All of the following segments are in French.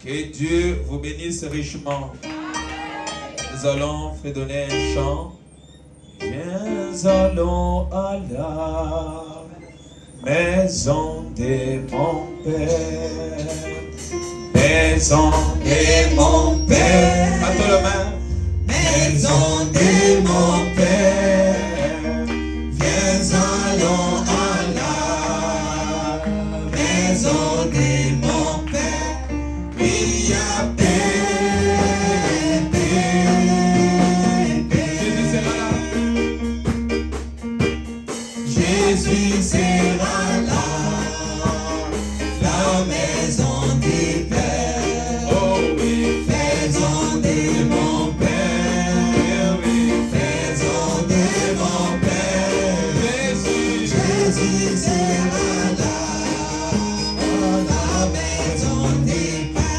Que Dieu vous bénisse richement. Nous allons fredonner un chant. Viens, allons à la maison de mon Père. Maison de mon Père. Attends le main. Maison de mon Père. Viens, allons à la maison de mon Père. Il y a paix, paix, paix. Jésus sera là, la maison du Père. Oh oui, maison de mon Père. Oui, maison de mon Père. Jésus sera là, la maison du Père.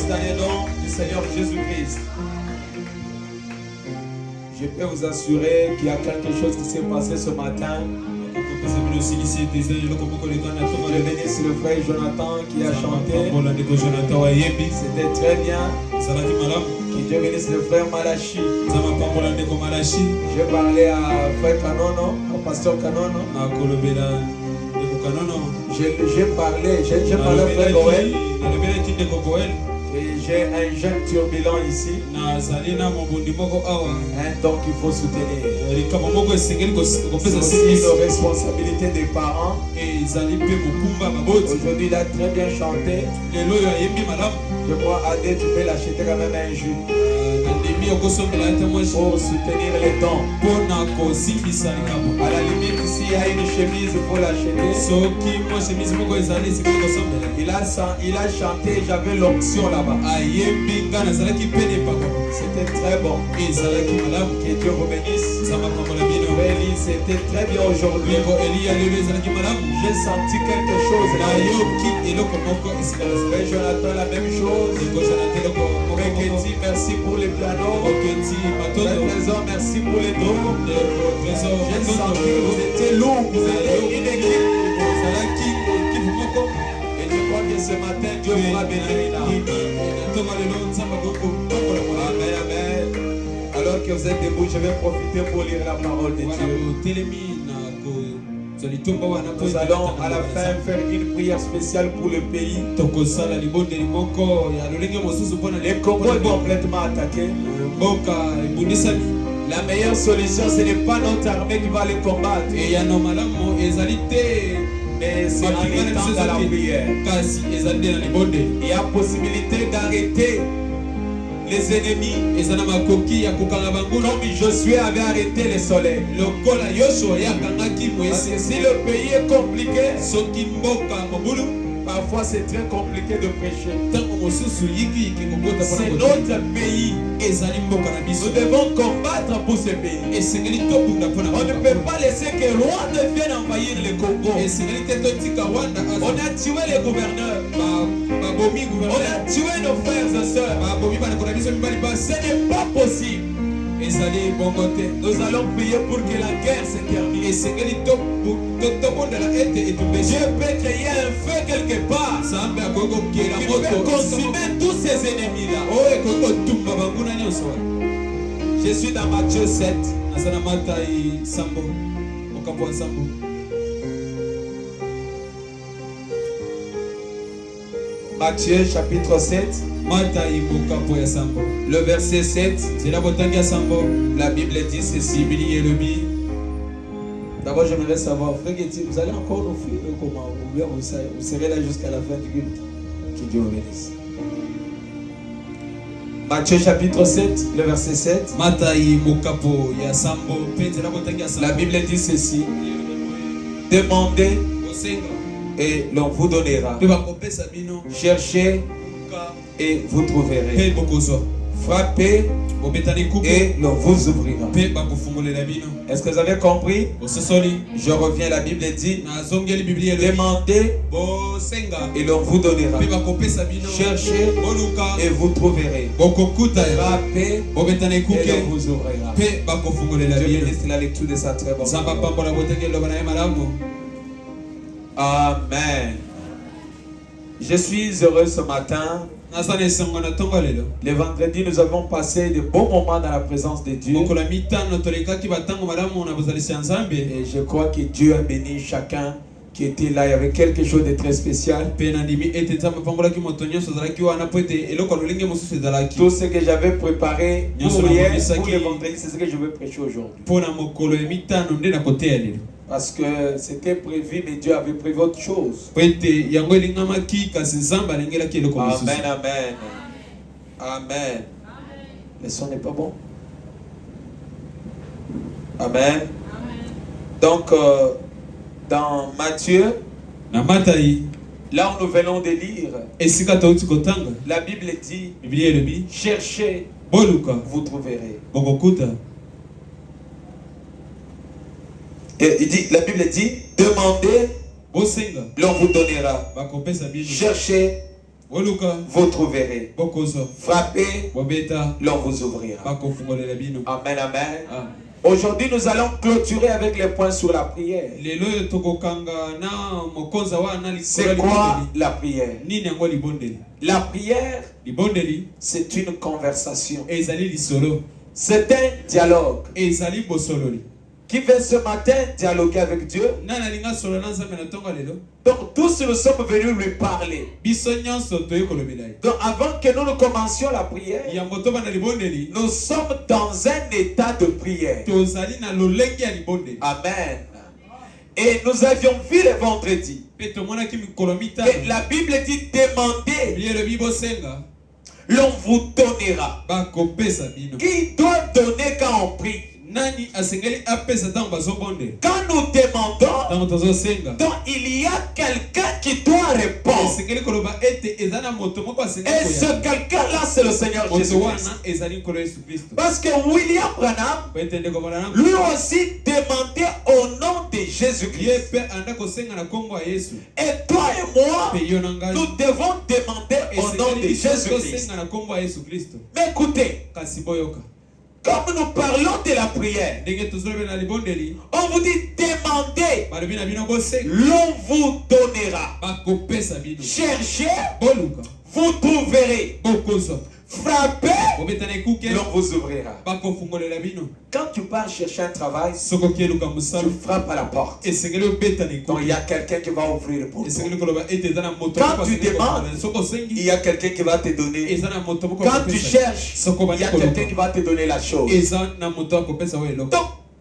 Dans les noms du Seigneur Jésus-Christ. Je peux vous assurer qu'il y a quelque chose qui s'est passé ce matin. Je bénis le frère Jonathan qui a chanté. C'était très bien. Que Dieu bénisse le frère Malachi. J'ai parlé à frère Kanono, au pasteur Kanono. J'ai parlé au frère Goël. Et j'ai un jeune turbulent ici. Donc il faut soutenir. C'est aussi une responsabilité des parents. Aujourd'hui il a très bien chanté. Je crois Adé, tu peux l'acheter quand même un jus. Pour soutenir les dons. À la limite, s'il y a une chemise, il faut l'acheter. Il a chanté, j'avais l'onction là-bas. C'était très bon. Que Dieu vous bénisse. C'était très bien aujourd'hui. J'ai senti quelque chose là. Jonathan, la même chose. Merci pour les pianos. Trésor, merci pour les dons. J'ai senti que vous étiez lourd. Vous étiez une équipe. Et je crois que ce matin, Dieu vous a béni. Amen, amen. Alors que vous êtes debout, je vais profiter pour lire la parole de Dieu. Nous allons à la fin faire une prière spéciale pour le pays. Les Congo est complètement attaqué. La meilleure solution, ce n'est pas notre armée qui va les combattre. Mais c'est en étant dans la prière. Il y a possibilité d'arrêter les ennemis. Comme Josué avait arrêté le soleil. Parce que si le pays est compliqué, parfois c'est très compliqué de prêcher. C'est notre pays. Nous devons combattre pour ce pays. On ne peut pas laisser que Rwanda vienne envahir le Congo. On a tué les gouverneurs. On a tué nos frères et sœurs. Ce n'est pas possible. Nous allons prier pour que la guerre se termine. Dieu peut créer un feu quelque part. Il peut consumer tous ces ennemis-là. Je suis dans Matthieu 7. Matthieu chapitre 7. Le verset 7. La Bible dit ceci. D'abord, j'aimerais savoir, frère Getty, vous allez encore nous offrir comment? Vous serez là jusqu'à la fin du culte. Que Dieu vous bénisse. Matthieu chapitre 7, le verset 7. La Bible dit ceci. Demandez et l'on vous donnera. Cherchez et vous trouverez. Frappez et l'on vous ouvrira. Est-ce que vous avez compris? Je reviens, la Bible dit demandez et l'on vous donnera. Cherchez et vous trouverez. Frappez et l'on vous ouvrira. Dieu bénisse la lecture de sa très bonne parole. Amen. Je suis heureux ce matin. Le vendredi, nous avons passé de bons moments dans la présence de Dieu. Et je crois que Dieu a béni chacun qui était là. Il y avait quelque chose de très spécial. Tout ce que j'avais préparé pour hier, pour le vendredi, c'est ce que je veux prêcher aujourd'hui. Parce que c'était prévu, mais Dieu avait prévu autre chose. Amen, amen. Amen. Le son n'est pas bon. Amen. Donc, dans Matthieu, là où nous venons de lire, la Bible dit, cherchez, vous trouverez. Et il dit, la Bible dit, demandez, l'on vous donnera. Cherchez, vous trouverez. Frappez, l'on vous ouvrira. Amen, amen. Aujourd'hui, nous allons clôturer avec les points sur la prière. C'est quoi la prière? La prière, c'est une conversation. C'est un dialogue. Qui veut ce matin dialoguer avec Dieu? Donc tous nous sommes venus lui parler. Donc avant que nous ne commencions la prière, nous sommes dans un état de prière. Amen. Et nous avions vu le vendredi que la Bible dit demandez, l'on vous donnera. Qui doit donner quand on prie? Quand nous demandons, donc il y a quelqu'un qui doit répondre. Et ce quelqu'un-là, c'est le Seigneur Jésus-Christ. Parce que William Branham, lui aussi demandait au nom de Jésus-Christ. Et toi et moi, nous devons demander au nom de Jésus-Christ. Mais écoutez, comme nous parlons de la prière, on vous dit demandez, l'on vous donnera. Cherchez, vous trouverez. Frappez, l'on vous ouvrira. Quand tu pars chercher un travail, tu frappes à la porte. Donc il y a quelqu'un qui va ouvrir pour toi. Quand tu demandes, il y a quelqu'un qui va te donner. Quand tu cherches, il y a quelqu'un qui va te donner la chose. Donc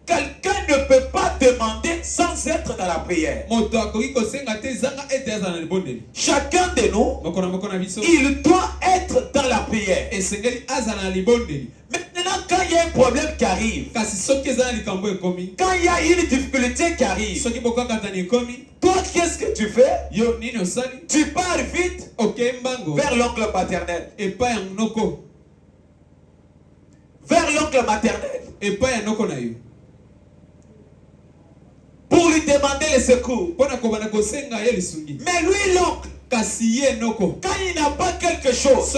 quelqu'un ne peut pas demander sans être dans la prière. Chacun de nous, il doit être dans la prière. Maintenant, quand il y a un problème qui arrive, quand il y a une difficulté qui arrive, toi, qu'est-ce que tu fais? Tu pars vite vers l'oncle paternel, vers l'oncle maternel, pour lui demander le secours. Mais lui, l'oncle, quand il n'a pas quelque chose,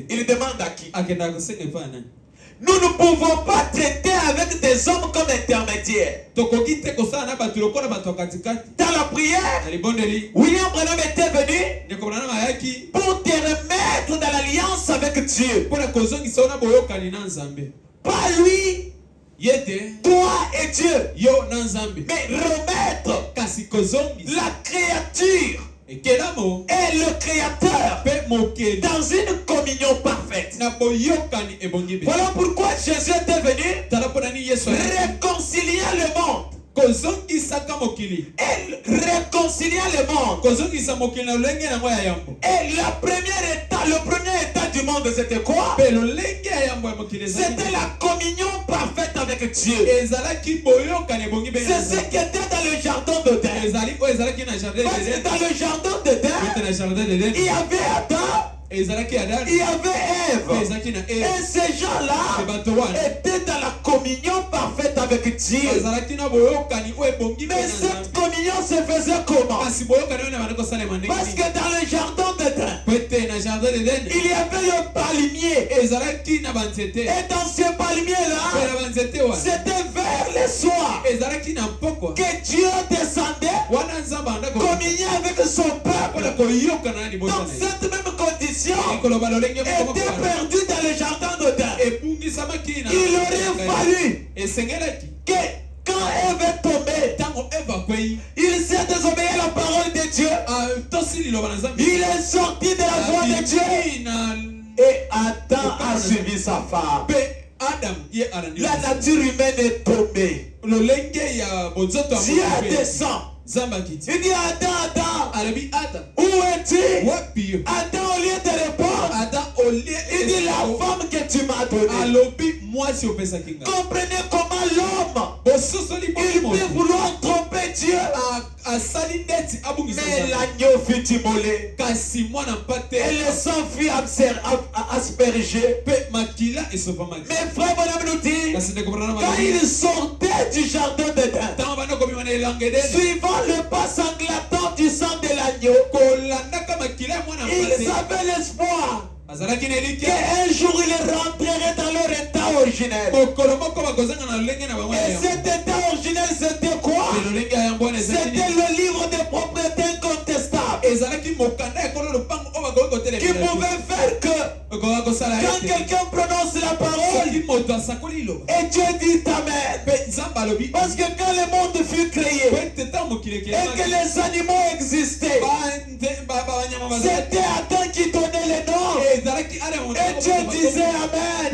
il demande à qui? Nous ne pouvons pas traiter avec des hommes comme intermédiaires. Dans la prière, William Branham était venu pour te remettre dans l'alliance avec Dieu. Pas lui, toi et Dieu, mais remettre la créature et le Créateur dans une communion parfaite. Voilà pourquoi Jésus était venu réconcilier le monde. Elle réconcilia le monde. Et le premier état du monde, c'était quoi? C'était la communion parfaite avec Dieu. C'est ce qui était dans le jardin d'Éden. Parce que dans le jardin d'Éden, il y avait Adam, il y avait Ève. Et ces gens-là étaient dans la communion parfaite avec Dieu. Mais cette communion se faisait comment? Parce que dans le jardin d'Éden, il y avait le palmier. Et dans ce palmier-là, c'était vers le soir que Dieu descendait, communiait avec son peuple. Dans cette même condition, était perdu dans le jardin d'Éden. Il aurait fallu que quand Ève est tombée, il s'est désobéi à la parole de Dieu. Il est sorti de la voie de Dieu. Et Adam a suivi sa femme. La nature humaine est tombée. Dieu descend. Il dit Adam, où es-tu? Adam, au lieu de répondre, Il dit la femme que tu m'as donnée. Comprenez comment l'homme il peut vouloir tromper Dieu. Mais l'agneau fut immolé. Et le sang fut aspergé. Mes frères, madame nous dit, quand il sortait du jardin d'Éden, suivant le pas sanglatant du sang de l'agneau, ils avaient l'espoir qu'un jour ils rentreraient dans leur état originel. Et cet état originel, c'était quoi? C'était le livre de propriété incontestable qui pouvait faire que quand quelqu'un prononce la parole et Dieu dit Amen, parce que quand le monde fut créé et que les animaux existaient, c'était Adam qui donnait les noms et Dieu disait Amen.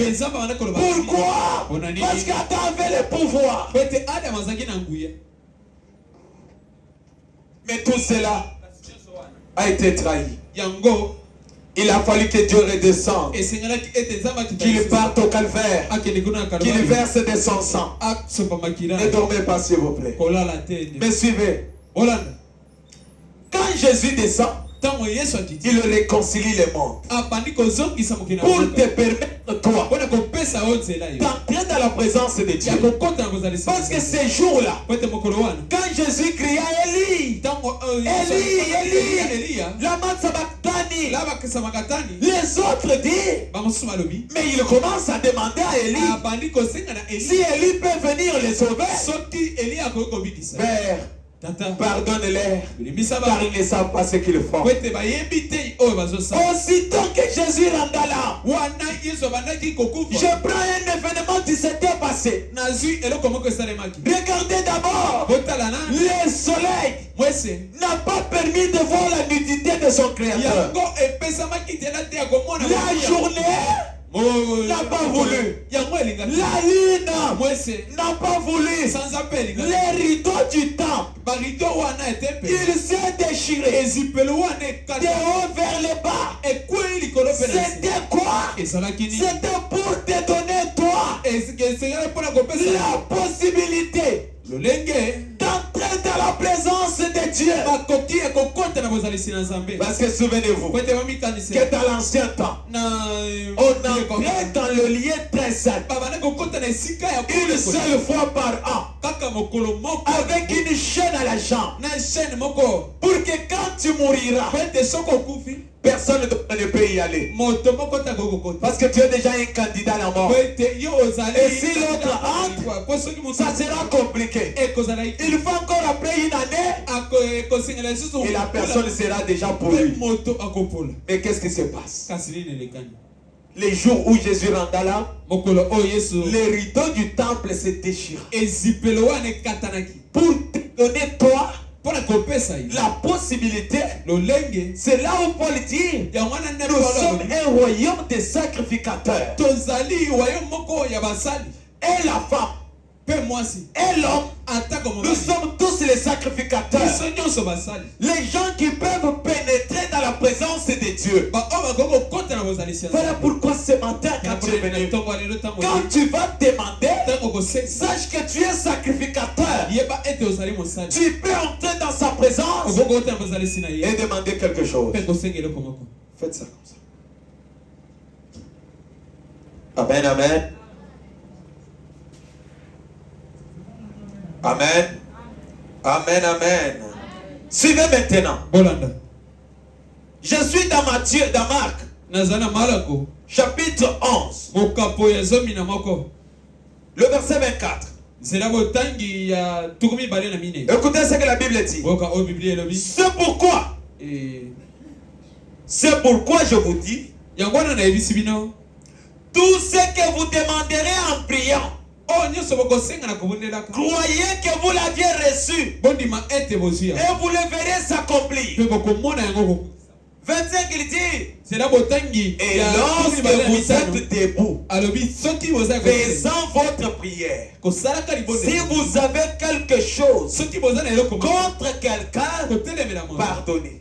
Pourquoi? Parce qu'Adam avait le pouvoir. Mais tout cela a été trahi. Il a fallu que Dieu redescende, qu'il parte au calvaire, qu'il verse de son sang. Ne dormez pas s'il vous plaît. Mais suivez. Quand Jésus descend, il réconcilie le monde pour te permettre toi d'entrer dans la présence de Dieu. Parce que ces jours-là, quand Jésus cria Élie, Élie, lama sabachthani, les autres disent, mais il commence à demander à Élie si Élie peut venir les sauver. Père, pardonne-les, car ils ne savent pas ce qu'ils font. Aussitôt que Jésus rentra là, je prends un événement qui s'était passé. Regardez d'abord, le soleil n'a pas permis de voir la nudité de son créateur. La journée n'a pas voulu. La lune n'a pas voulu. Les rideaux du temple, il s'est déchiré de haut vers le bas. C'était quoi? C'était pour te donner toi la possibilité d'entrer dans la présence de Dieu. Parce que souvenez-vous que dans l'ancien temps, on entrait dans le lieu très saint une seule fois par an, avec une chaîne à la jambe, pour que quand tu mouriras, personne ne peut y aller. Parce que tu es déjà un candidat à la mort. Et si l'autre entre, ça sera compliqué. Il faut encore après une année et la personne sera déjà pour lui. Mais qu'est-ce qui se passe? Les jours où Jésus rentra là, les rideaux du temple se déchirent pour te donner toi la possibilité. C'est là où Paul dit, nous sommes un royaume de sacrificateurs. Et la femme et l'homme, nous sommes tous les sacrificateurs. Les gens qui peuvent pénétrer dans la présence de Dieu. Voilà pourquoi ce matin, quand tu es venu, quand tu vas demander, sache que tu es sacrificateur. Tu peux entrer dans sa présence et demander quelque chose. Faites ça comme ça. Amen, amen. Amen. Amen, amen. Suivez maintenant. Je suis dans Matthieu, dans Marc. Chapitre 11. Le verset 24. Écoutez ce que la Bible dit. C'est pourquoi je vous dis, tout ce que vous demanderez en priant, croyez que vous l'aviez reçu et vous le verrez s'accomplir. 25 il dit, et lorsque vous êtes debout faisant votre prière, si vous avez quelque chose contre quelqu'un, pardonnez.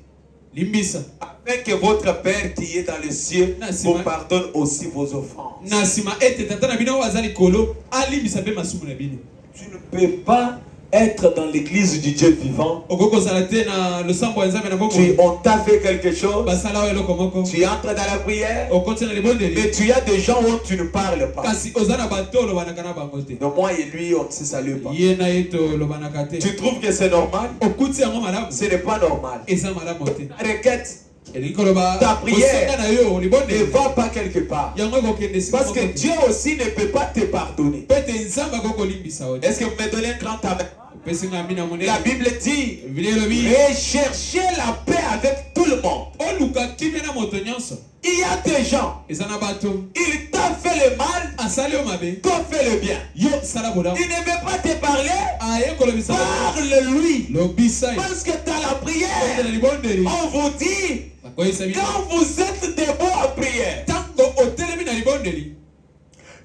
limbisa afin que votre Père qui est dans les cieux Nasima. vous pardonne aussi vos offenses. na nsima ete tata na bino oyo aza likolo alimbisa mpe masumu na bino. Tu ne peux pas être dans l'église du Dieu vivant. okoki kozala te na losambo ya nzambe na bongo On t'a fait quelque chose, basala oyo eloko moko tu entres dans la prière, okoti na libondeli mais tu as des gens où tu ne parles pas. kasi oza na bato olobanaka na bango te Mais moi et lui, on ne se salue pas. ye na ye tolobanaka te Tu trouves que c'est normal? okuti yango malamu Ce n'est pas normal. eza malamu te La requête elingi koloba Ta prière kosenga na yo ne libondeli va pas quelque part. yango ekokende sima Parce que moko te. Dieu aussi ne peut pas te pardonner. mpe te nzambe akoki kolimbisa yo te. Est-ce que vous me donnez un grand amen? opesi nga mina monene La Bible dit, biblia elobi recherchez la paix avec tout le monde. oluka kimia na moto nyonso Il y a des gens, eza na bato il t'a fait le mal, asali yo mabe toi fais le bien. yo sala bolamu Il ne veut pas te parler, aye kolobisa parle-lui. lobisa ye Parce que dans la Ote prière, na libondeli on vous dit, bakoyisa bino quand vous êtes debout en prière, ntango otelemi na libondeli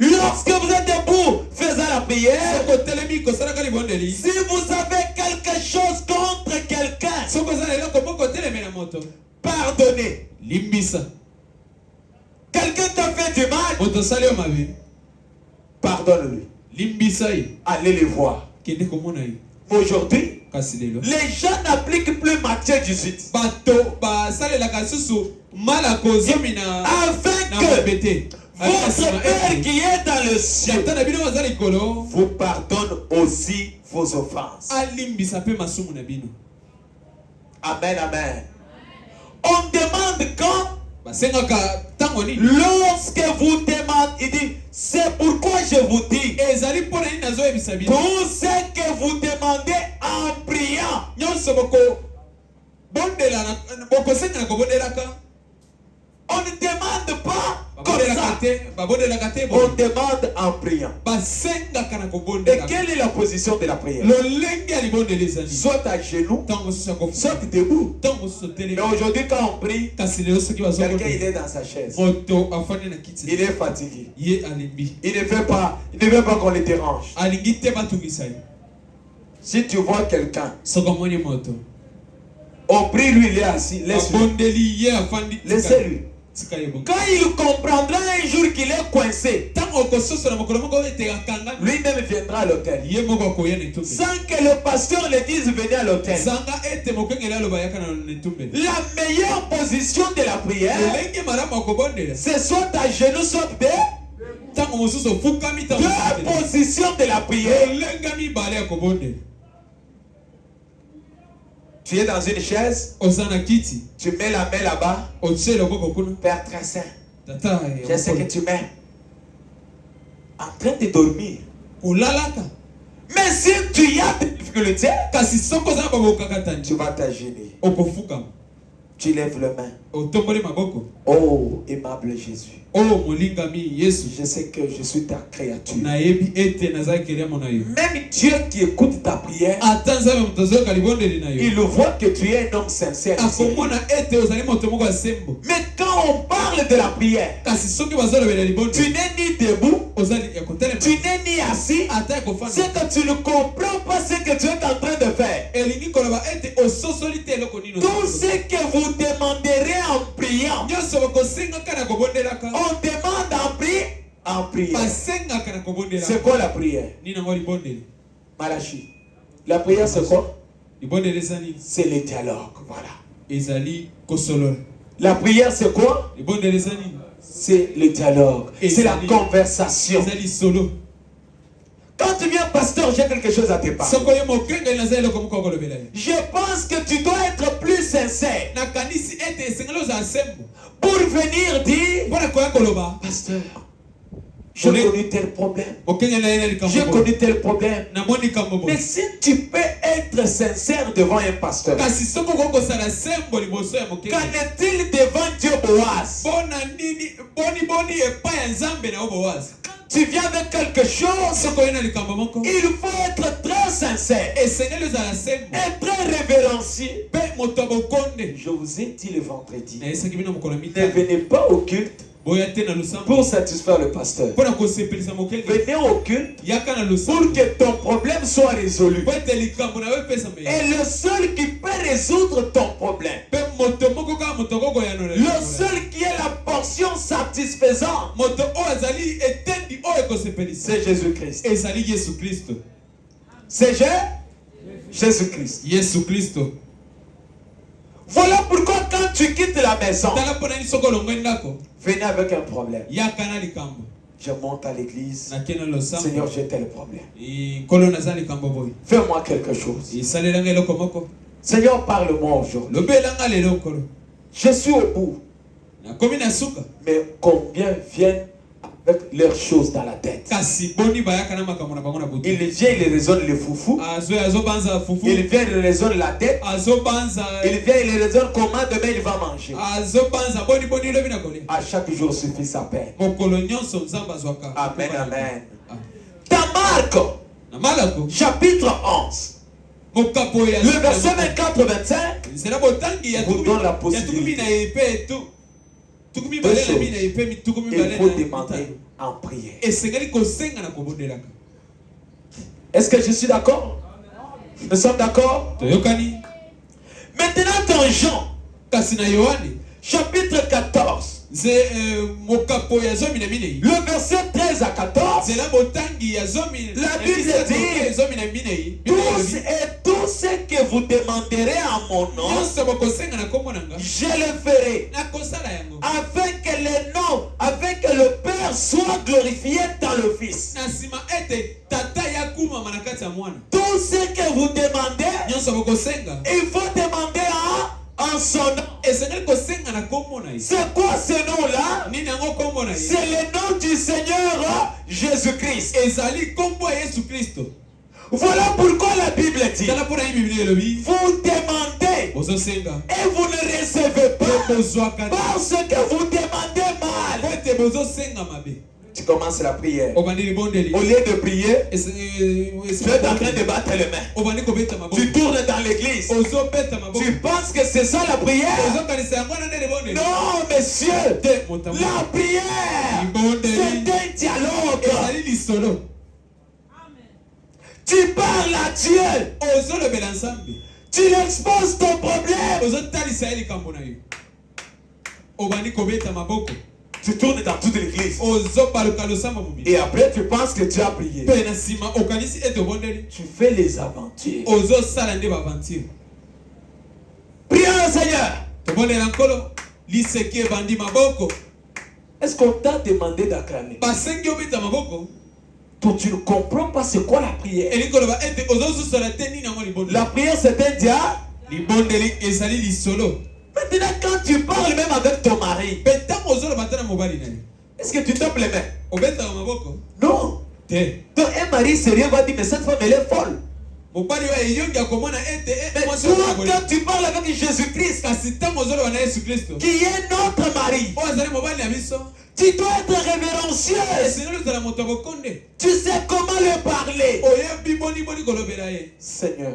lorsque vous êtes debout faisant la prière, soki otelemi kosalaka libondeli si vous avez quelque chose contre quelqu'un, soki oza na eloko moko otelemi na moto pardonnez. limbisa Quelqu'un t'a fait du mal, moto osali yo mabe pardonne-lui. limbisa ye Allez les voir. kende komona ye Aujourd'hui, kasi lelo les gens n'appliquent plus Matthieu 18. bato basalelaka susu mala kozomi na Afin na que mabe te votre Père qui est dans le ciel tata na bino baza likolo vous pardonne aussi vos offenses. alimbisa mpe masumu na bino Amen, amen. On demande quand, basengaka ntango nini lorsque vous demandez, il dit, c'est pourquoi je vous dis, ezali mpo na nini nazoyebisa bino tout ce que vous demandez en priant, nyonso bokosenga na kobondelaka on ne demande pas comme babondelaka ça, te babondelaka te on demande en priant. basengaka na Et kobondelaka quelle est la position de la prière? lolenge ya libondeli ezali Soit à genoux, ntango mosusu ya kofuta soit debout. ntango mosusu Mais otelemi aujourd'hui, quand on prie, kasi lelo soki quelqu'un il bazobonde est dans sa chaise. moto afandi na kiti Il est fatigué. ye alimbi Il ne veut pas qu'on le dérange. alingi te batungisa ye Si tu vois quelqu'un, soki omoni moto on prie lui, il est assis, laisse-lui. abondeli ye afandi Laissez-lui. tika ye bongo Quand il comprendra un jour qu'il est coincé, ntango okososola mokolo moko ete akanga lui-même viendra à l'hôtel. ye moko akoya na etumbeli Sans que le pasteur le dise, venez à l'hôtel. zanga ete mokengeli aloba yaka na etumbeli La meilleure position de la prière, lolenge malamu akobondela c'est soit à genoux, soit debout. ntango mosusu ofukami ntango Deux positions de la prière. lolenge mibale ya kobondela Tu es dans une chaise, oza na kiti tu mets la main là-bas. otie loboko kuna Père très saint, tata je sais que tu m'aimes. En train de dormir. kolalaka Mais si tu as des difficultés, kasi soki oza na babokakatani tu vas t'agenouiller. okofukama Tu lèves les mains. otomboli maboko Oh, aimable Jésus. oyo molingami yesu Je sais que je suis ta créature. nayebi ete nazalaki eliamo na yo Même Dieu qui écoute ta prière, ata nzambe moto azoyoka libondeli na yo il voit que tu es un homme sincère. akomona ete ozali moto moko ya sembo Mais quand on parle de la prière, kasi soki bazolobela tu libondeli n'es ni debout, ozali ya kotelema tu n'es ni assis. ata ya kofanda C'est que tu ne comprends pas ce que tu es en train de faire. elingi koloba ete ososoli te eloko nini Tout ce que vous demanderez en priant, nyonso bakosengaka na kobondelaka on demande en prière. basengaka na kobondelaka C'est quoi la prière? nini yango libondeli Malachi. La prière, c'est quoi? libondeli eza nini C'est le dialogue. Voilà. ezali kosolola La prière, c'est quoi? libondeli eza nini C'est le dialogue. C'est la conversation. ezali solo Quand tu viens, pasteur, j'ai quelque chose à te parler. soko ye mokengeli naza eloko moko akolobela ye Je pense que tu dois être plus sincère nakanisi ete esengeli ozala sembo pour venir dire, mpona koya koloba pasteur, j'ai connu tel problème. okengeli na ye na J'ai likambo connu tel problème. namoni likambo Mais boye si tu peux être sincère devant un pasteur, kasi soki okoki kosala sembo liboso ya qu'en mokengeli est-il devant Dieu Boaz? mpona nini boni epai ya nzambe na yo bowazi Tu viens avec quelque chose, soki oye na likambo moko il faut être très sincère esengeli ozala sembo et très révérencieux. mpe moto ya bokonde Je vous ai dit le vendredi, nayesaki bino mokolo ne mitano venez pas au culte pour satisfaire le pasteur. Venez au culte pour que ton problème soit résolu. Et le seul qui peut résoudre ton problème, le seul qui est la portion satisfaisante, c'est Jésus-Christ. C'est Jésus-Christ. Voilà pourquoi quand tu quittes la maison, venez avec un problème. Je monte à l'église. Seigneur, j'ai tel problème. Fais-moi quelque chose. Seigneur, parle-moi aujourd'hui. Je suis au bout. Mais combien viennent avec leurs choses dans la tête? Il vient, il raisonne le foufou. Il vient, il raisonne la tête. Il vient, il raisonne comment demain il va manger. À chaque jour suffit sa peine. Amen, amen. Dans Marc, chapitre 11, le verset 24-25 vous donne la possibilité. Il faut demander en prière. Est-ce que je suis d'accord? Nous sommes d'accord? Maintenant dans Jean, chapitre 14, le verset 13 à 14, la Bible dit: tout ce que vous demanderez en mon nom, je le ferai, afin que le Père soit glorifié dans le Fils. Tout ce que vous demandez, il faut demander en son nom. C'est quoi ce nom-là? C'est le nom du Seigneur Jésus-Christ. Voilà pourquoi la Bible dit: vous demandez et vous ne recevez pas parce que vous demandez mal. Tu commences la prière. Au lieu de prier, tu es en train de battre les mains. Tu tournes dans l'église. Tu penses que c'est ça la prière? Non, monsieur. La prière, c'est un dialogue. Tu parles à Dieu. Tu lui exposes ton problème. Tu tournes dans toute l'église. Et après tu penses que tu as prié. Tu fais les aventures. Prions le Seigneur. Est-ce qu'on t'a demandé d'acclamer? Toi, tu ne comprends pas c'est quoi la prière. La prière c'est un dialogue. Maintenant, quand tu parles même avec ton mari, est-ce que tu tapes les mains? Non. Donc un mari sérieux va dire: mais cette femme elle est folle. Mais toi, quand tu parles avec Jésus-Christ, qui est notre mari, tu dois être révérencieux. Tu sais comment le parler. Seigneur,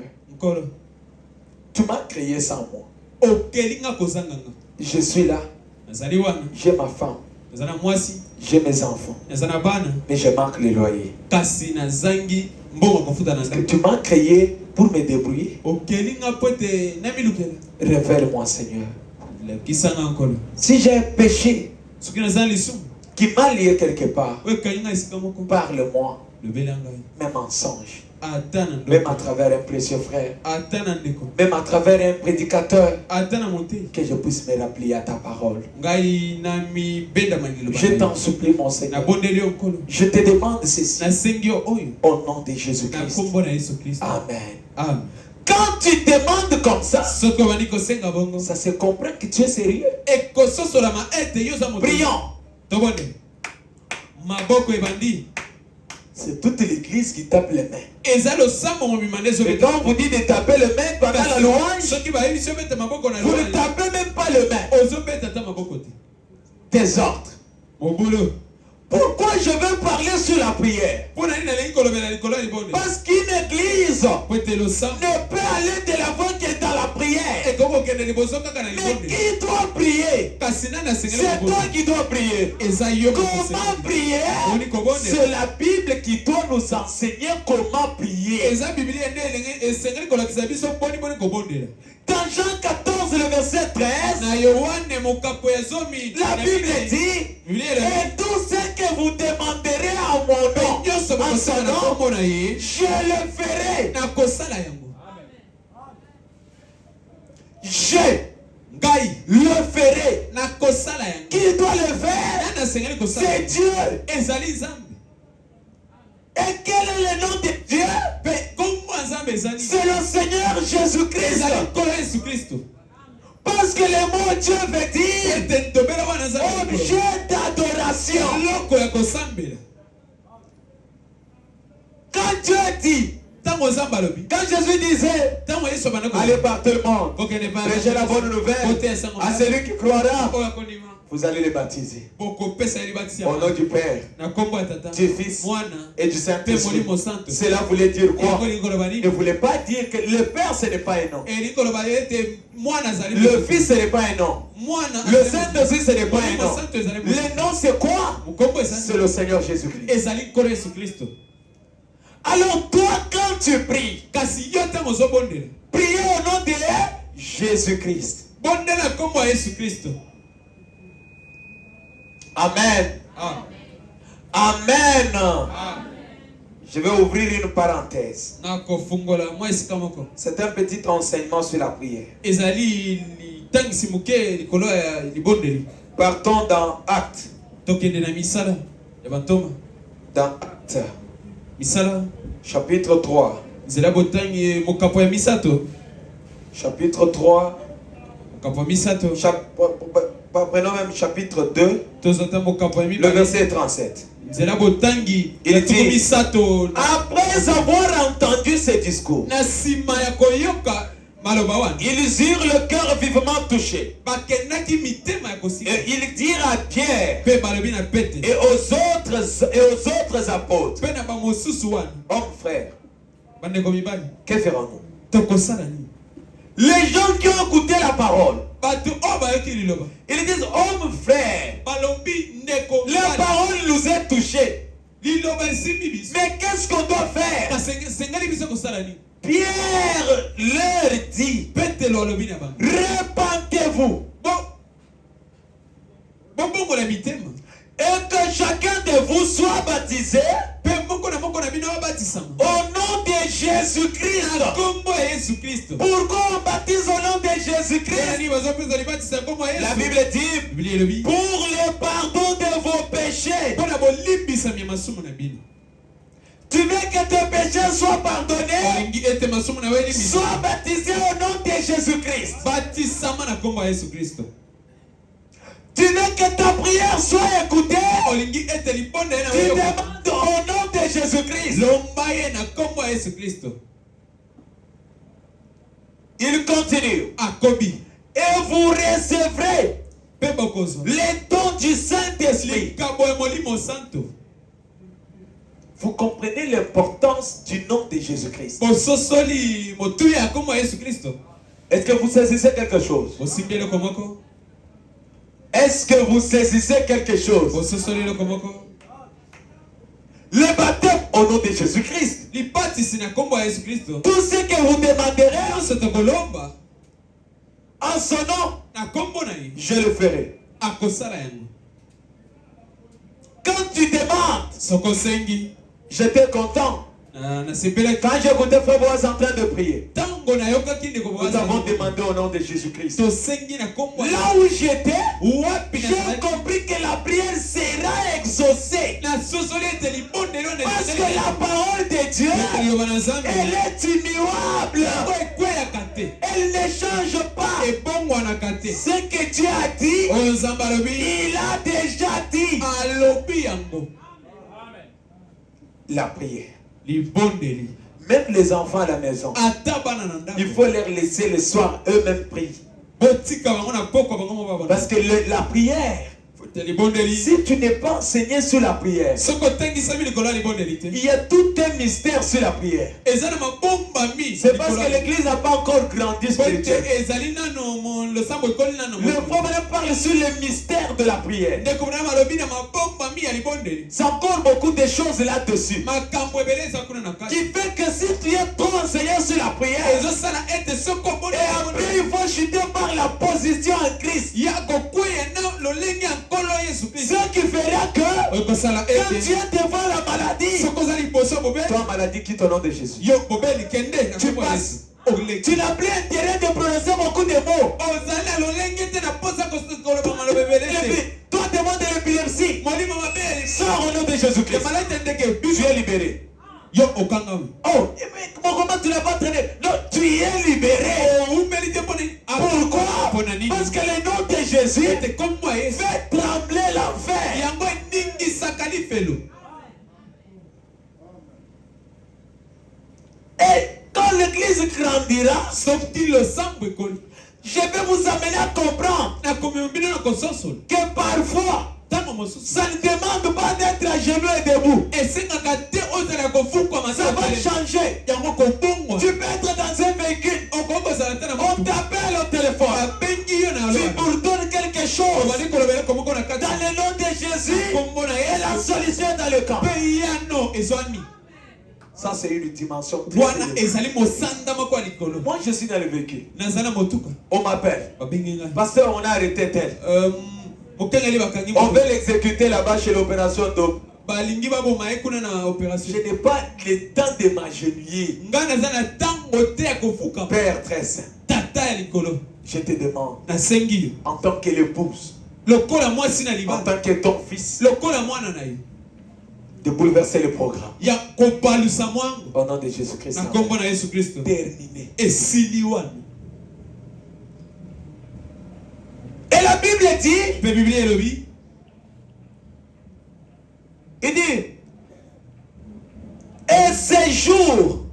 tu m'as créé sans moi. Je suis là. J'ai ma femme. J'ai mes enfants. Mais je manque le loyer. Tu m'as créé pour me débrouiller. Révèle-moi, Seigneur. Si j'ai un péché qui m'a lié quelque part, parle-moi. Même mensonge. Même à travers un précieux frère, même à travers un prédicateur, que je puisse me rappeler à ta parole. Je t'en supplie, mon Seigneur. Je te demande ceci au nom de Jésus-Christ. Amen. Quand tu demandes comme ça, ça se comprend que tu es sérieux. Prions. C'est toute l'église qui tape les mains. Et quand on vous dit de taper les mains pendant la louange, vous ne tapez même pas les mains. Tes ordres. Pourquoi je veux parler sur la prière? Parce qu'une église ne peut aller de l'avant que dans la prière. Mais qui doit prier? C'est toi qui dois prier. Comment prier? C'est la Bible qui doit nous enseigner comment prier. Dans Jean 14, le verset 13, la Bible dit, et tout ce que vous demanderez à mon nom, en son nom, je le ferai. Je le ferai. Qui doit le faire? C'est Dieu. Et quel est le nom de Dieu? C'est le Seigneur Jésus-Christ. Parce que le mot Dieu veut dire objet d'adoration. Quand Dieu dit, quand Jésus disait, allez par tout le monde, prêchez la bonne nouvelle à celui qui croira, vous allez les baptiser. Au nom du Père, du Fils et du Saint-Esprit. Cela voulait dire quoi? Il ne voulait pas dire que le Père ce n'est pas un nom. Le Fils ce n'est pas un nom. Le Saint-Esprit ce n'est pas un nom. Le nom c'est quoi? C'est le Seigneur Jésus-Christ. Alors toi quand tu pries, priez au nom de Jésus-Christ. Amen. Amen. Je vais ouvrir une parenthèse. C'est un petit enseignement sur la prière. Partons dans Actes. Dans Actes. Chapitre 3. Chapitre 3. Prenons même chapitre 2, le verset 37. Il dit, après avoir entendu ce discours, ils eurent le cœur vivement touché. Et ils dirent à Pierre et aux autres apôtres, hommes frères, que ferons-nous? Les gens qui ont écouté la parole, ils disent, hommes frères, la parole nous est touchée. Mais qu'est-ce qu'on doit faire? Pierre leur dit, répentez-vous et que chacun de vous soit baptisé au nom de Jésus-Christ. Pourquoi on baptise au nom de Jésus-Christ? La Bible dit, pour le pardon de vos péchés. Tu veux que tes péchés soient pardonnés? Sois baptisé au nom de Jésus-Christ. Tu veux que ta prière soit écoutée? Tu demandes au nom de Jésus-Christ. Il continue. Et vous recevrez les dons du Saint-Esprit. Vous comprenez l'importance du nom de Jésus-Christ? Est-ce que vous saisissez quelque chose? Est-ce que vous saisissez quelque chose? Le baptême au nom de Jésus-Christ. Tout ce que vous demanderez en son nom, je le ferai. Quand tu demandes, j'étais content. Quand j'écoutais Frère Boaz en train de prier, nous avons demandé au nom de Jésus-Christ. Là où j'étais, j'ai compris que la prière sera exaucée. Parce que la parole de Dieu, elle est immuable. Elle ne change pas. Ce que Dieu a dit, il a déjà dit. La prière. Même les enfants à la maison, il faut leur laisser le soir eux-mêmes prier. Parce que la prière si tu n'es pas enseigné sur la prière, il y a tout un mystère sur la prière. C'est parce que l'église n'a pas encore grandi spirituellement. Le problème parle sur le mystère de la prière. C'est encore beaucoup de choses là-dessus qui fait que si tu es trop enseigné sur la prière, et après il faut chuter par la position en Christ, ce qui fera que quand tu es devant la maladie, toi maladie quitte au nom de Jésus. Tu passes. Tu n'as plus intérêt de prononcer beaucoup de mots. Toi demande l'épilepsie. Sors au nom de Jésus-Christ. Tu es libéré. Oh, comment tu n'as pas traîné? Non, tu es libéré. Pourquoi? Parce que le nom de Jésus fait trembler l'enfer. Et quand l'église grandira, je vais vous amener à comprendre que parfois, ça ne demande pas d'être à genoux et debout. Ça va changer. Tu peux être dans un véhicule. On t'appelle au téléphone. Tu bourdonnes quelque chose. Dans le nom de Jésus, et la solution est dans le camp. Ça, c'est une dimension. Moi, je suis dans le véhicule. On m'appelle. Pasteur, on a arrêté tel. On veut l'exécuter là-bas chez l'opération d'eau. Je n'ai pas le temps de m'agenouiller. Père très saint, je te demande, en tant que l'épouse, en tant que ton fils, de bouleverser le programme. Au nom de Jésus-Christ. Terminé. Et la Bible dit, il dit, et ces jours,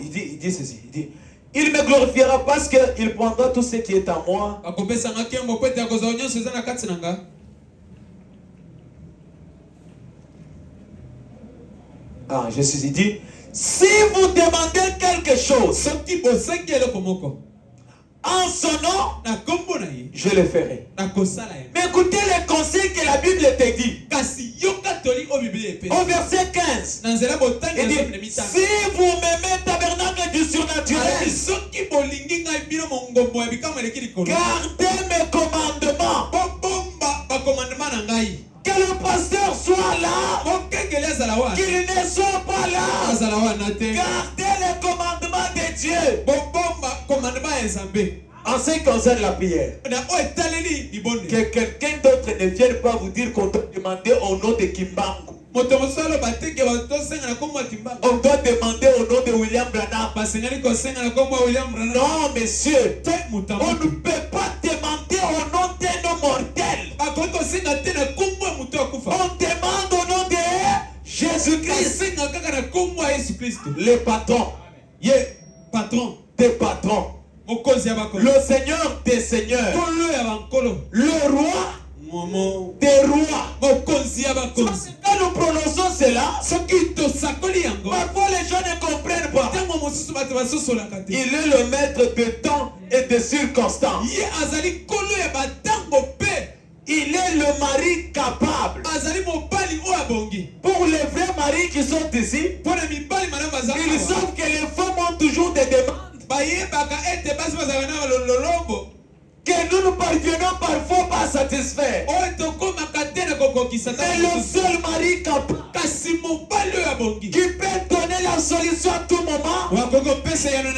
il dit ceci, il dit, il me glorifiera parce qu'il prendra tout ce qui est à moi. Jésus il dit, si vous demandez quelque chose en son nom, je le ferai. Mais écoutez les conseils que la Bible te dit. Au verset 15, il dit, si vous m'aimez, tabernacle du surnaturel, gardez mes commandements. Que le pasteur soit là, qu'il ne soit pas là. Gardez les commandements de Dieu. En ce qui concerne la prière, que quelqu'un d'autre ne vienne pas vous dire qu'on doit demander au nom de Kimbangu. On doit demander au nom de William Branham. Non, monsieur, on ne peut pas demander au nom d'un homme mortel. On demande au nom de Jésus-Christ. Le patron. Des patrons. Le Seigneur des seigneurs. Le roi des rois. Quand nous prononçons cela, parfois les gens ne comprennent pas. Il est le maître de temps et de circonstances. Il est le mari capable. Pour les vrais maris qui sont ici, ils savent que les femmes ont toujours des demandes. Que nous ne parvenons parfois pas à satisfaire. Mais le seul mari capable qui peut donner la solution à tout moment, c'est le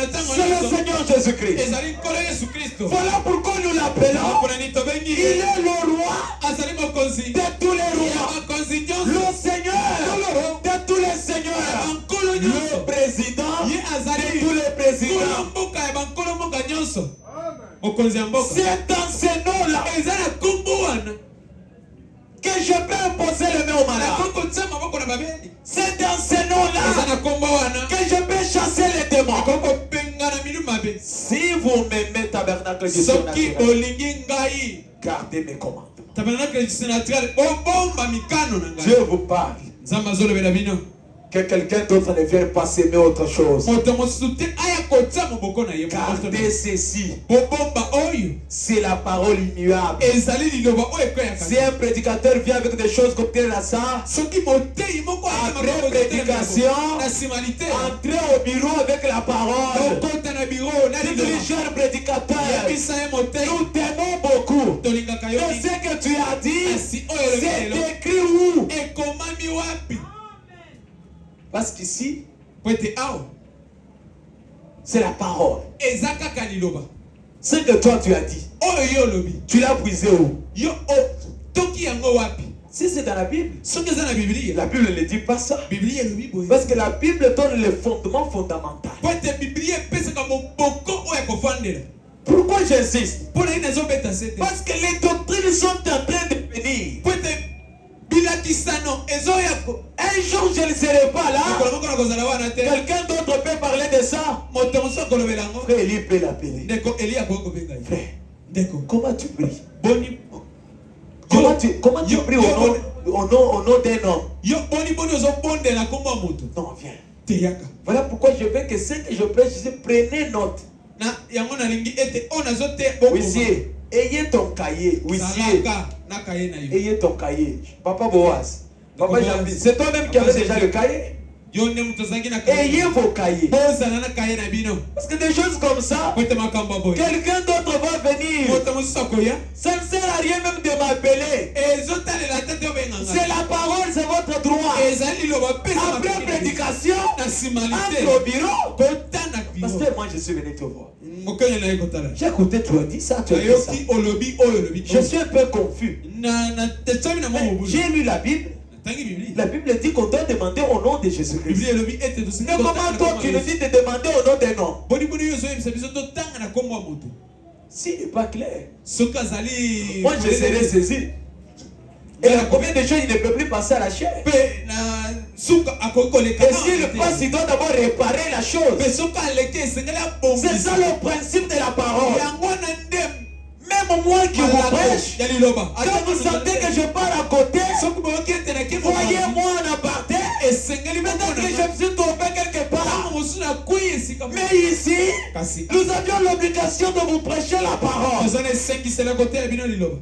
Seigneur Jésus-Christ. Voilà pourquoi nous l'appelons. Il est le roi de tous les rois, le Seigneur de tous les seigneurs, le président de tous les présidents. C'est dans ces noms-là que je peux imposer le main au malade. C'est dans ces noms-là que je peux chasser les démons. Si vous m'aimez, tabernacle du soki surnaturel, bolingi ngai gardez mes commandes. tabernacle du surnaturel bobomba mikano na ngai. Dieu vous parle. Nzambe azolobela bino Que quelqu'un d'autre ne vienne pas s'aimer autre chose. moto mosusu te aya kotia moboko na ye Gardez ceci. bobomba oyo C'est la parole immuable. ezali liloba oyo ekoyaka. Si un prédicateur vient avec des choses comme telles à ça, soki motei moko après prédication, na simalite entrez au bureau avec la parole. okota na biro na Dites-lui, liloba cher prédicateur, yebisa ye motei nous t'aimons beaucoup. tolingaka yo Mais ce que tu as dit, kasi oyo elobi c'est lelo écrit où? ekomami wapi Parce qu'ici, po ete awa c'est la parole. eza kaka liloba Ce que toi tu as dit, oyo yo olobi tu l'as brisé où? yo toki yango wapi Si c'est dans la Bible, soki eza na biblia la Bible ne dit pas ça. biblia elobi boye Parce que la Bible donne le fondement fondamental. po ete biblia epesaka moboko oyo ya kofandela. Pourquoi j'insiste? mpo na ye nazobeta sete Parce que les doctrines sont en train de venir. po ete bilakisano ezoya Un jour, je ne serai pas là. ekolo moko na kozala wana te Quelqu'un d'autre peut parler de ça. moto mosusu akolobela yango Frère Eli peut l'appeler. ndeko eli akoki kobenga ye Frère, ndeko comment tu pries? boni Comment tu pries au nom d'un homme? yo boni ozobondela nkombo ya moto Non, viens. teyaka Voilà pourquoi je veux que ce que je prêche, je prenez note. na yango nalingi ete oyo nazote Huissier, ayez ton cahier. Huissier, salaka naka ye na yo ayez ton cahier. Papa Boaz. Papa Jambi. C'est toi-même qui avais déjà le cahier. yo nde moto azalaki na Ayez vos cahiers. bozala na kaye na bino Parce que des choses comme ça, po ete makambo ya boye quelqu'un d'autre va venir. moto mosusu akoya Ça ne sert à rien même de m'appeler. ezotalela te te obenganga C'est la parole, c'est votre droit. ezali liloba pesa Après prédication, na simalite entre au bureau. kota na biro Pasteur, moi je suis venu te voir. mokenya na ye kotala J'ai écouté, tu as dit ça, tu as dit ça. nayoki olobi oyo olobi Je suis un peu confus. na tesami na mwa Mais mobulu j'ai lu la Bible. natangi biblia La Bible dit qu'on doit demander au nom de Jésus-Christ. biblia elobi ete tosingi Mais comment toi tu nous dis de demander au nom d'un homme? boni yo ozoyebisa biso totanga na nkombo ya moto S'il n'est pas clair, soki azali moi je serai saisi. Et à combien de choses il ne peut plus passer à la chair? mpe na suka akoki koleka Et s'il passe, il doit d'abord réparer la chose. mpe soki aleki esengeli C'est ça abongisa le principe de la parole. yango na nde Même moi qui vous prêche, ya liloba quand vous sentez que je pars à côté, soki boyoki ete naki voyez-moi en aparté. esengeli Peut-être que je me suis trompé quelque part. ntango mosusu nakwei esika Mais ici, kasi nous avions l'obligation de vous prêcher la parole. oza na esengisela kotela bino liloba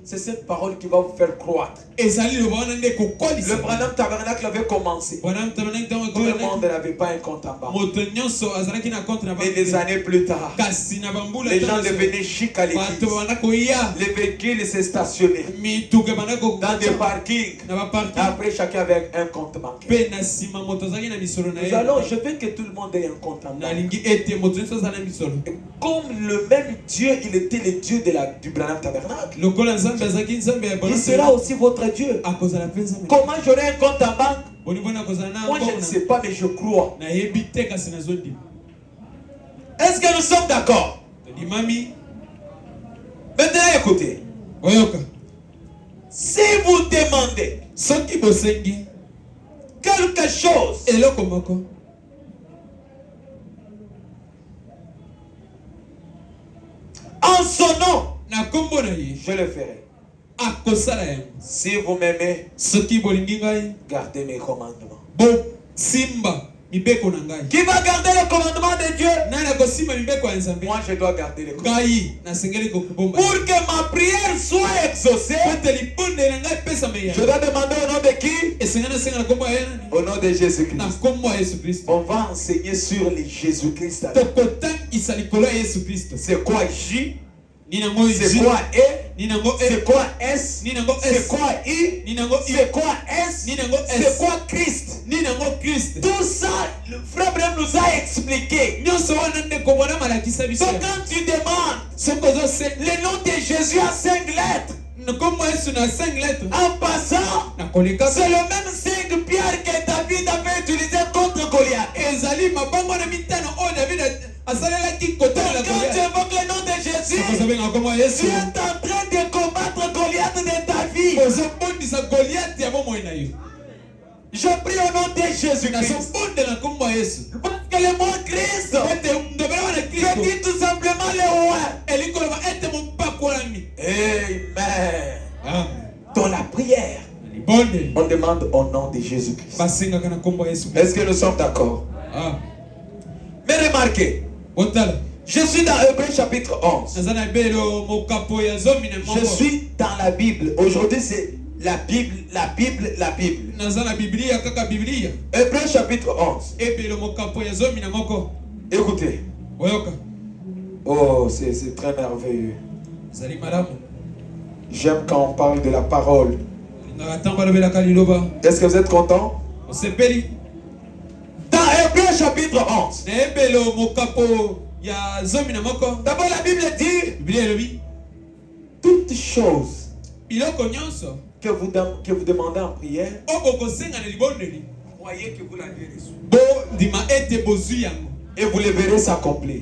C'est cette parole qui va vous faire croître. ezali liloba wana nde Le kokolisa Branham Tabernacle avait commencé. bwana mtabanaki ntango Tout le monde ekomanaki n'avait pas un compte en banque. moto nyonso azalaki na compte na Mais des années plus tard, kasi na bambula les gens devenaient chics à bato l'église. banda koya Les véhicules se stationnaient mituka banda dans des parkings. na baparking Après, chacun avait un compte bancaire. mpe na nsima moto azalaki na misolo na Nous ye allons, je veux que tout le monde ait un compte en banque. nalingi ete moto nyonso aza na misolo Et comme le même Dieu, il était le Dieu du Branham Tabernacle, lokola nzambe azalaki nzambe ya il sera aussi votre Dieu. akozala mpe nzambe Comment j'aurai un compte en banque? boni mpona akozala na Moi, je ne sais pas, mais je crois. nayebi te kasi nazondima Est-ce que nous sommes d'accord? todimami Maintenant, écoutez. oyoka Si vous demandez soki bosengi quelque chose eloko moko en son nom, na nkombo na ye je le ferai. akosala yango Si vous m'aimez, soki bolingi ngai gardez mes commandements. bosimba mibeko na ngai Qui va garder le commandement de Dieu? nani akosimba mibeko ya nzambe Moi, je dois garder le commandement. ngai nasengeli kokobomba Pour que ma prière soit exaucée, po ete libondeli na ngai epesama ya je dois demander au nom de qui? esengeli nasenga na nkombo ya ye nani Au nom de na Jésus-Christ. nkombo ya yesu kristo On va enseigner sur les Jésus-Christ. tokotangisa likolo ya yesu kristo C'est quoi J? nini yango C'est J, quoi E? nini yango C'est E, quoi S? nini yango C'est S, quoi I? nini yango I, C'est quoi S? nini yango C'est S, quoi Christ? nini yango Christ. Tout ça, le frère Brem nous a expliqué. nyonso wana nde kobona malakisa biso Donc quand tu demandes, soki ozosenga le nom de Jésus a 5 lettres. nkombo ya yesu na 5 lettres En passant, nakoleka c'est le même 5 pierres que David avait utilisé contre Goliath. ezali mabango na mitano oyo david asalelaki kotalela Quand tu évoques le nom de Jésus, ozobenga nkombo ya yesu tu es en train de combattre Goliath de ta vie. ozobondisa goliate ya bomoi na yo Je prie au nom de Jésus-Christ. nazobondela nkombo ya yesu que le mot Christ veut dire tout simplement le roi. Amen. Dans la prière, on demande au nom de Jésus-Christ. Est-ce que nous sommes d'accord? Mais remarquez, je suis dans Hébreux chapitre 11. Je suis dans la Bible. Aujourd'hui, c'est la Bible. Hébreux chapitre 11. Écoutez. Oh, c'est très merveilleux. J'aime quand on parle de la parole. Est-ce que vous êtes content? Dans Hébreux chapitre 11. D'abord la Bible dit toutes choses que vous demandez en prière, croyez que vous l'avez reçu. Et vous le verrez s'accomplir.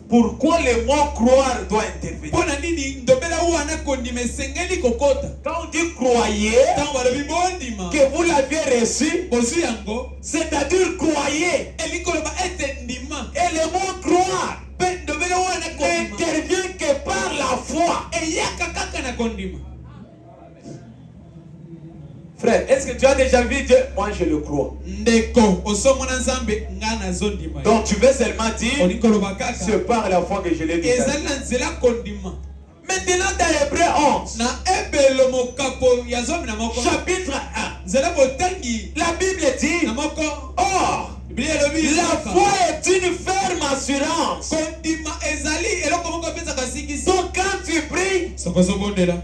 Pourquoi le mot croire doit intervenir? Quand on dit croyez que vous l'avez reçu, c'est-à-dire croyez. Et le mot croire n'intervient que par la foi. Frère, est-ce que tu as déjà vu Dieu? Moi, je le crois. Donc, tu veux seulement dire, c'est par la foi que je l'ai dit. Maintenant, dans Hébreux 11, chapitre 1, la Bible dit, or, la foi est une ferme assurance. Donc, quand tu pries,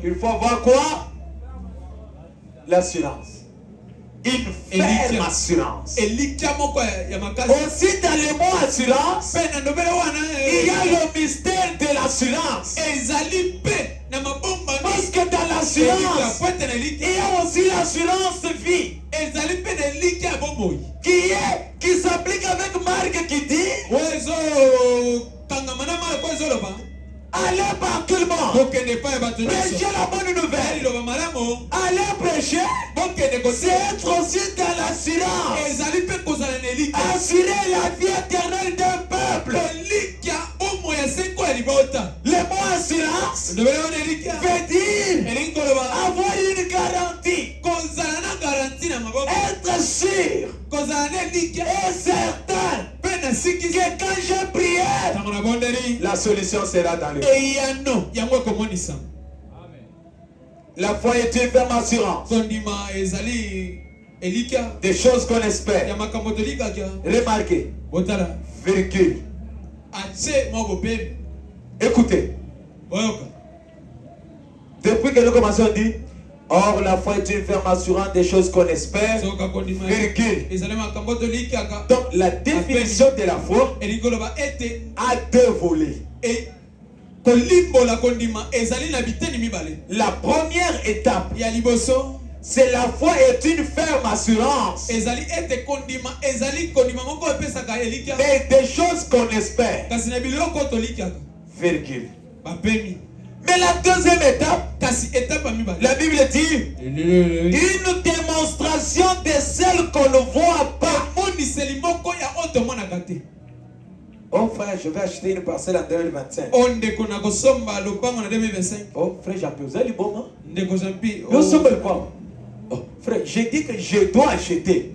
il faut avoir quoi? L'assurance. Une ferme assurance. Aussi dans le mot assurance, il y a le mystère de l'assurance. Parce que dans l'assurance, il y a aussi l'assurance vie. Qui s'applique avec Marc qui dit, allez par tout le monde. Prêchez la bonne nouvelle. Allez prêcher. C'est être aussi dans l'assurance. Assurer la vie éternelle d'un peuple. Le mot assurance veut dire avoir une garantie. Être sûr et certain que quand je prie, la solution sera dans le cœur. La foi est une ferme assurance. Des choses qu'on espère. Remarquez. Virgule. Écoutez. Depuis que nous commençons à dire, or la foi est une ferme assurance des choses qu'on espère. Virgule. Donc la définition de la foi a deux volets. La première étape, c'est la foi est une ferme assurance. Mais des choses qu'on espère. Virgule. Mais la deuxième étape, la Bible dit une démonstration de celle qu'on ne voit pas. Oh frère, je vais acheter une parcelle en 2025. Oh frère, j'ai posé le bon. Nous sommes le bon. Oh frère, j'ai dit que je dois acheter.